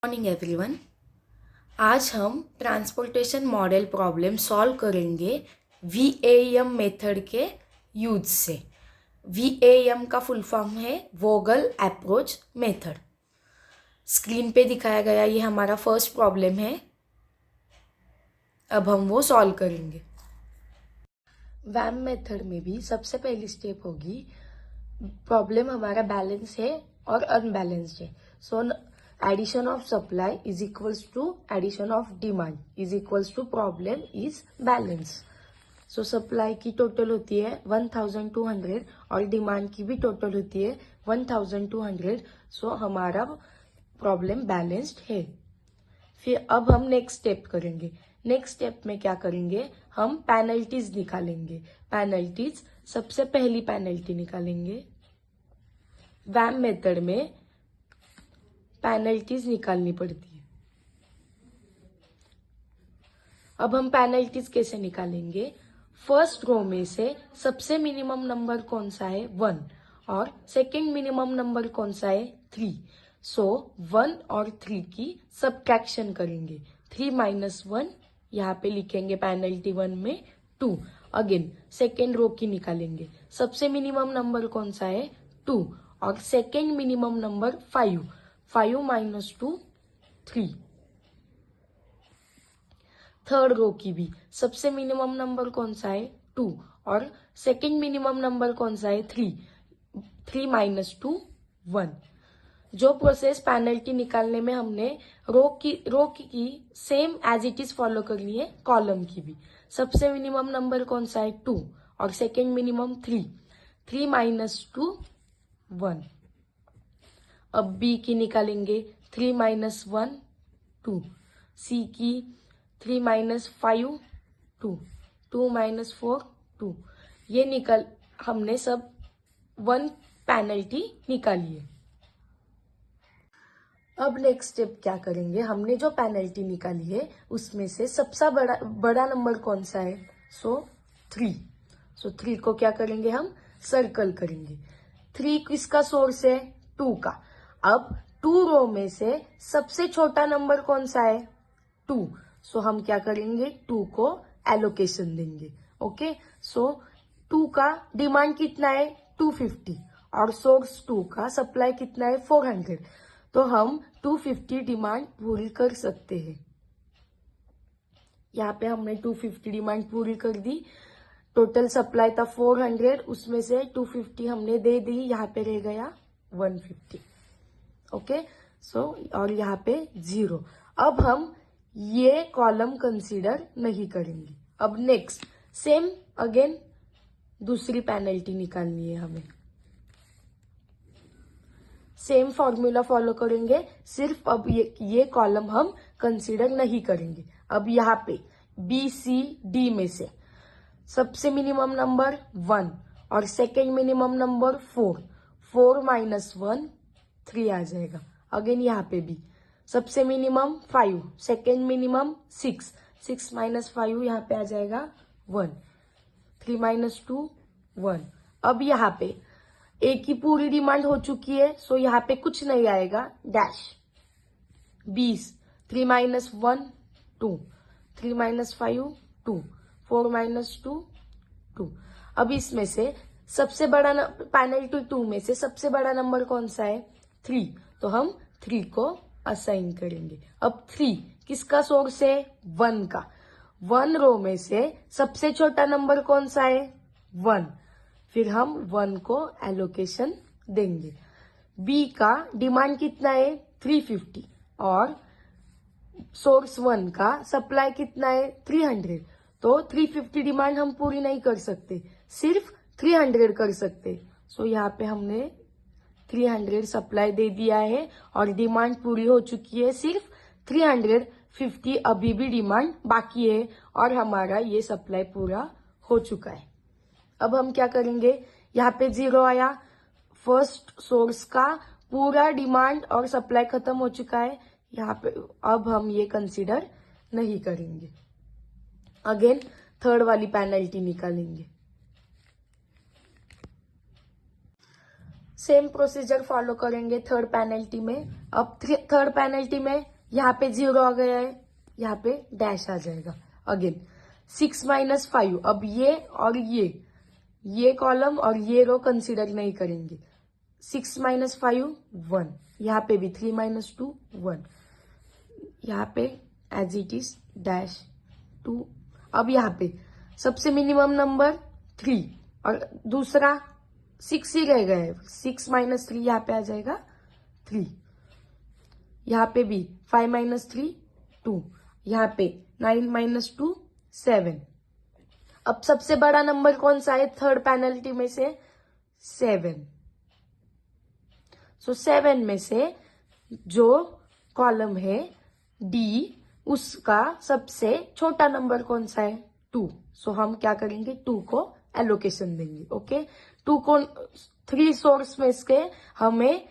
Morning everyone. आज हम transportation model problem solve करेंगे VAM मेथड के यूज से। VAM का फुल फॉर्म है वोगल अप्रोच मेथड। स्क्रीन पे दिखाया गया ये हमारा फर्स्ट प्रॉब्लम है। अब हम वो सॉल्व करेंगे। वैम मेथड में भी सबसे पहली स्टेप होगी, प्रॉब्लम हमारा बैलेंस है और अनबैलेंस्ड है। सो addition of supply is equals to addition of demand is equals to problem is balance. So supply की टोटल होती है 1200 और डिमांड की भी टोटल होती है 1200। सो हमारा प्रॉब्लम बैलेंस्ड है। फिर अब हम नेक्स्ट स्टेप करेंगे। नेक्स्ट स्टेप में क्या करेंगे, हम पेनल्टीज निकालेंगे। पेनल्टीज, सबसे पहली पेनल्टी निकालेंगे। वैम मेथड में पेनल्टीज निकालनी पड़ती है। अब हम पेनल्टीज कैसे निकालेंगे, फर्स्ट रो में से सबसे मिनिमम नंबर कौन सा है 1 और सेकंड मिनिमम नंबर कौन सा है 3। सो 1 और 3 की सबट्रैक्शन करेंगे। 3 माइनस 1 यहाँ पे लिखेंगे पेनल्टी 1 में 2। अगेन सेकेंड रो की निकालेंगे। सबसे मिनिमम नंबर कौन सा है 2 और second minimum number 5। 5 minus 2 3। Third row की भी सबसे मिनिमम नंबर कौन सा है 2 और सेकेंड मिनिमम नंबर कौन सा है 3। 3 माइनस 2 1। जो प्रोसेस पेनल्टी निकालने में हमने रो की same as it is follow करनी है कॉलम की भी। सबसे मिनिमम नंबर कौन सा है 2 और सेकेंड मिनिमम 3। 3 माइनस 2 1। अब बी की निकालेंगे। 3 माइनस 1 2। सी की 3 माइनस 5 2। 2 माइनस 4 2। ये हमने सब 1 पेनल्टी निकाली है। अब नेक्स्ट स्टेप क्या करेंगे, हमने जो पेनल्टी निकाली है उसमें से सबसे बड़ा नंबर कौन सा है, सो 3। सो 3 को क्या करेंगे, हम सर्कल करेंगे। 3 किसका सोर्स है 2 का। अब 2 रो में से सबसे छोटा नंबर कौन सा है 2। सो हम क्या करेंगे 2 को एलोकेशन देंगे। ओके, सो 2 का डिमांड कितना है 250 और सोर्स 2 का सप्लाई कितना है 400। तो हम 250 डिमांड पूरी कर सकते हैं। यहाँ पे हमने 250 डिमांड पूरी कर दी। टोटल सप्लाई था 400, उसमें से 250 हमने दे दी। यहाँ पे रह गया 150। ओके, सो और यहाँ पे 0। अब हम ये कॉलम कंसीडर नहीं करेंगे। अब नेक्स्ट सेम अगेन दूसरी पेनल्टी निकालनी है हमें। सेम फॉर्मूला फॉलो करेंगे, सिर्फ अब ये कॉलम हम कंसीडर नहीं करेंगे। अब यहाँ पे बी सी डी में से सबसे मिनिमम नंबर 1 और सेकेंड मिनिमम नंबर 4। 4 माइनस 1 3 आ जाएगा। अगेन यहाँ पे भी सबसे मिनिमम 5, सेकेंड मिनिमम 6। 6 माइनस 5 यहाँ पे आ जाएगा 1। 3 माइनस 2 1। अब यहाँ पे ए की पूरी डिमांड हो चुकी है, सो यहाँ पे कुछ नहीं आएगा, डैश 20। 3 माइनस 1 2। 3 माइनस 5 2। 4 माइनस 2 2। अब इसमें से सबसे बड़ा पेनल्टी 2 में से सबसे बड़ा नंबर कौन सा है 3। तो हम 3 को असाइन करेंगे। अब 3 किसका सोर्स है 1 का। 1 रो में से सबसे छोटा नंबर कौन सा है 1। फिर हम 1 को एलोकेशन देंगे। बी का डिमांड कितना है 350 और सोर्स 1 का सप्लाई कितना है 300। तो 350 डिमांड हम पूरी नहीं कर सकते, सिर्फ 300 कर सकते। सो यहाँ पे हमने 300 सप्लाई दे दिया है और डिमांड पूरी हो चुकी है सिर्फ 350। अभी भी डिमांड बाकी है और हमारा ये सप्लाई पूरा हो चुका है। अब हम क्या करेंगे, यहाँ पे 0 आया, फर्स्ट सोर्स का पूरा डिमांड और सप्लाई खत्म हो चुका है यहाँ पे। अब हम ये कंसीडर नहीं करेंगे। अगेन थर्ड वाली पेनल्टी निकालेंगे। सेम प्रोसीजर फॉलो करेंगे थर्ड पेनल्टी में। अब थर्ड पेनल्टी में यहाँ पे 0 आ गया है, यहाँ पे डैश आ जाएगा। अगेन 6 - 5, अब ये और ये कॉलम और ये रो कंसीडर नहीं करेंगे। 6 - 5 1, यहाँ पे भी 3 - 2 1, यहाँ पे एज इट इज डैश 2। अब यहाँ पे सबसे मिनिमम नंबर 3 और दूसरा 6 ही रह गया है। 6 - 3 यहाँ पे आ जाएगा 3, यहाँ पे भी 5 - 3 2, यहाँ पे 9 - 2 7। अब सबसे बड़ा नंबर कौन सा है थर्ड पेनल्टी में से? 7। सो 7 में से जो कॉलम है डी, उसका सबसे छोटा नंबर कौन सा है? 2। सो हम क्या करेंगे? 2 को एलोकेशन देंगे। ओके, 2 को 3 सोर्स में से हमें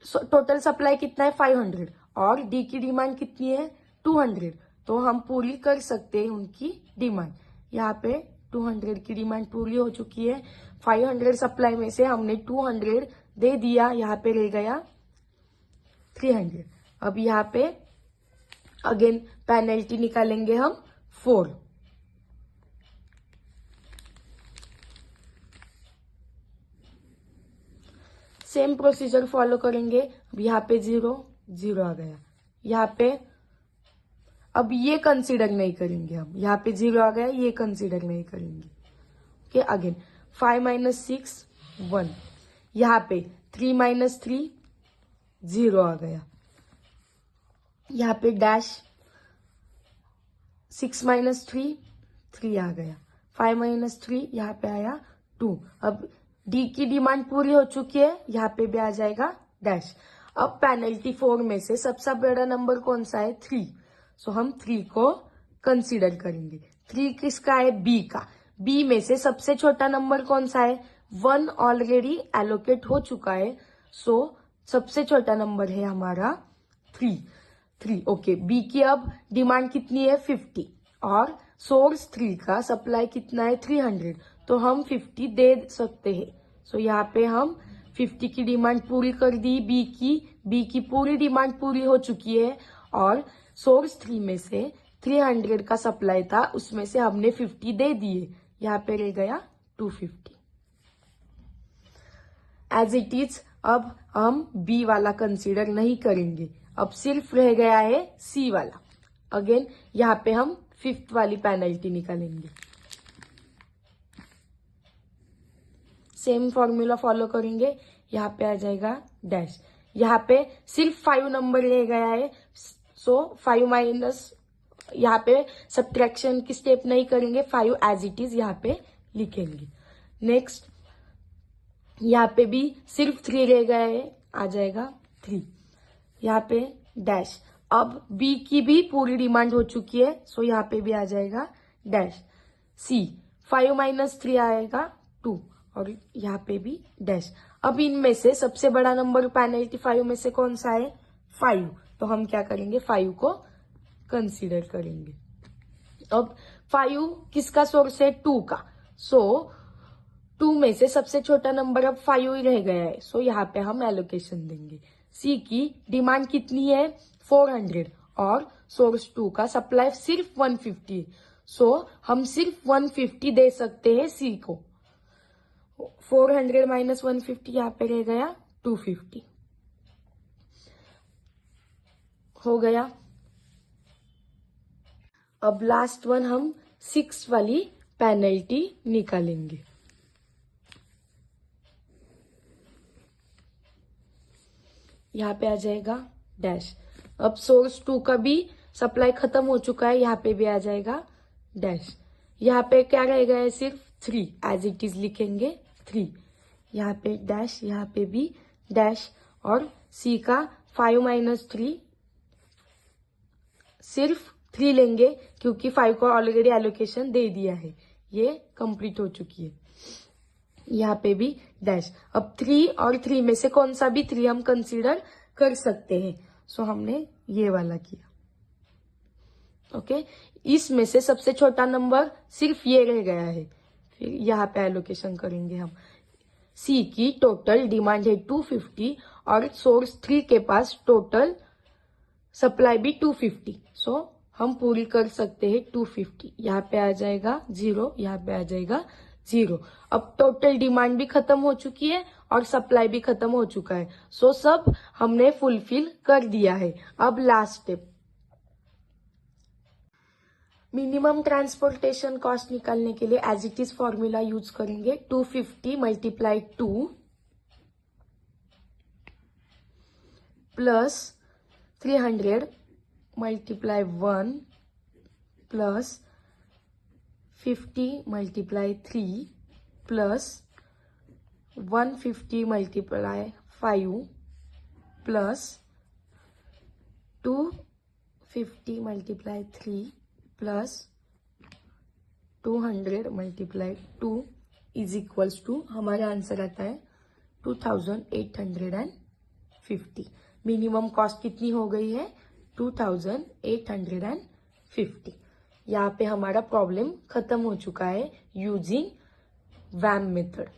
टोटल सप्लाई कितना है? 500 और डी की डिमांड कितनी है? 200। तो हम पूरी कर सकते हैं उनकी डिमांड। यहाँ पे 200 की डिमांड पूरी हो चुकी है। 500 सप्लाई में से हमने 200 दे दिया, यहाँ पे रह गया 300। अब यहाँ पे अगेन पेनल्टी निकालेंगे हम 4। सेम प्रोसीजर फॉलो करेंगे। अब यहाँ पे 0 0 आ गया, यहाँ पे अब ये कंसीडर नहीं करेंगे हम। यहाँ पे 0 आ गया, ये कंसीडर नहीं करेंगे। ओके, अगेन 5 - 6 1, यहाँ पे 3 - 3 0 आ गया, यहाँ पे डैश 6 - 3 3 आ गया, 5 - 3 यहाँ पे आया 2। अब डी की डिमांड पूरी हो चुकी है, यहाँ पे भी आ जाएगा डैश। अब पेनल्टी 4 में से सबसे बड़ा नंबर कौन सा है? 3। सो हम 3 को कंसीडर करेंगे। 3 किसका है? बी का। बी में से सबसे छोटा नंबर कौन सा है? 1 ऑलरेडी एलोकेट हो चुका है। सो सबसे छोटा नंबर है हमारा 3। ओके, बी की अब डिमांड कितनी है? 50 और सोर्स 3 का सप्लाई कितना है? 300। तो हम 50 दे सकते हैं। सो यहाँ पे हम 50 की डिमांड पूरी कर दी बी की पूरी डिमांड पूरी हो चुकी है और सोर्स 3 में से 300 का सप्लाई था, उसमें से हमने 50 दे दिए, यहाँ पे रह गया 250। एज इट इज अब हम बी वाला कंसीडर नहीं करेंगे, अब सिर्फ रह गया है सी वाला। अगेन यहाँ पे हम 5th वाली पेनल्टी निकालेंगे। सेम फॉर्मूला फॉलो करेंगे, यहाँ पे आ जाएगा डैश। यहाँ पे सिर्फ 5 नंबर रह गया है। सो 5 माइनस, यहाँ पे सब्ट्रैक्शन की स्टेप नहीं करेंगे, 5 एज इट इज यहाँ पे लिखेंगे। नेक्स्ट यहाँ पे भी सिर्फ 3 रह गया है, आ जाएगा 3, यहाँ पे डैश। अब बी की भी पूरी डिमांड हो चुकी है, सो यहाँ पे भी आ जाएगा डैश। सी 5 - 3 आएगा 2 और यहाँ पे भी डैश। अब इनमें से सबसे बड़ा नंबर पेनल्टी 5 में से कौन सा है? 5। तो हम क्या करेंगे? 5 को कंसीडर करेंगे। अब 5 किसका सोर्स है? 2 का। सो 2 में से सबसे छोटा नंबर अब 5 ही रह गया है, सो यहाँ पे हम एलोकेशन देंगे। सी की डिमांड कितनी है? 400 और सोर्स 2 का सप्लाई सिर्फ 150, सो हम सिर्फ 150 दे सकते हैं सी को। 400 - 150 यहाँ पे रह गया 250 हो गया। अब लास्ट वन हम 6 वाली पेनल्टी निकालेंगे। यहाँ पे आ जाएगा डैश। अब सोर्स 2 का भी सप्लाई खत्म हो चुका है, यहाँ पे भी आ जाएगा डैश। यहाँ पे क्या रह गया है? सिर्फ 3 एज इट इज लिखेंगे 3, यहाँ पे डैश, यहाँ पे भी डैश। और सी का 5 - 3 सिर्फ 3 लेंगे क्योंकि 5 को ऑलरेडी एलोकेशन दे दिया है, ये कंप्लीट हो चुकी है। यहाँ पे भी डैश। अब 3 और 3 में से कौन सा भी 3 हम कंसीडर कर सकते हैं, सो हमने ये वाला किया। ओके, इसमें से सबसे छोटा नंबर सिर्फ ये रह गया है, फिर यहाँ पे एलोकेशन करेंगे हम। सी की टोटल डिमांड है 250 और सोर्स 3 के पास टोटल सप्लाई भी 250, सो हम पूरी कर सकते हैं 250। यहाँ पे आ जाएगा 0, यहाँ पे आ जाएगा 0। अब टोटल डिमांड भी खत्म हो चुकी है और सप्लाई भी खत्म हो चुका है, सो सब हमने फुलफिल कर दिया है। अब last step, minimum transportation cost निकालने के लिए as it is formula use करेंगे। 250 multiply 2 plus 300 multiply 1 plus 50 multiply 3 plus 150 multiply 5 plus 250 multiply 3 plus 200 multiply 2 is equals to, हमारा आंसर आता है 2850। मिनिमम कॉस्ट कितनी हो गई है? 2850। यहाँ पे हमारा प्रॉब्लम खत्म हो चुका है यूजिंग वैम मेथड।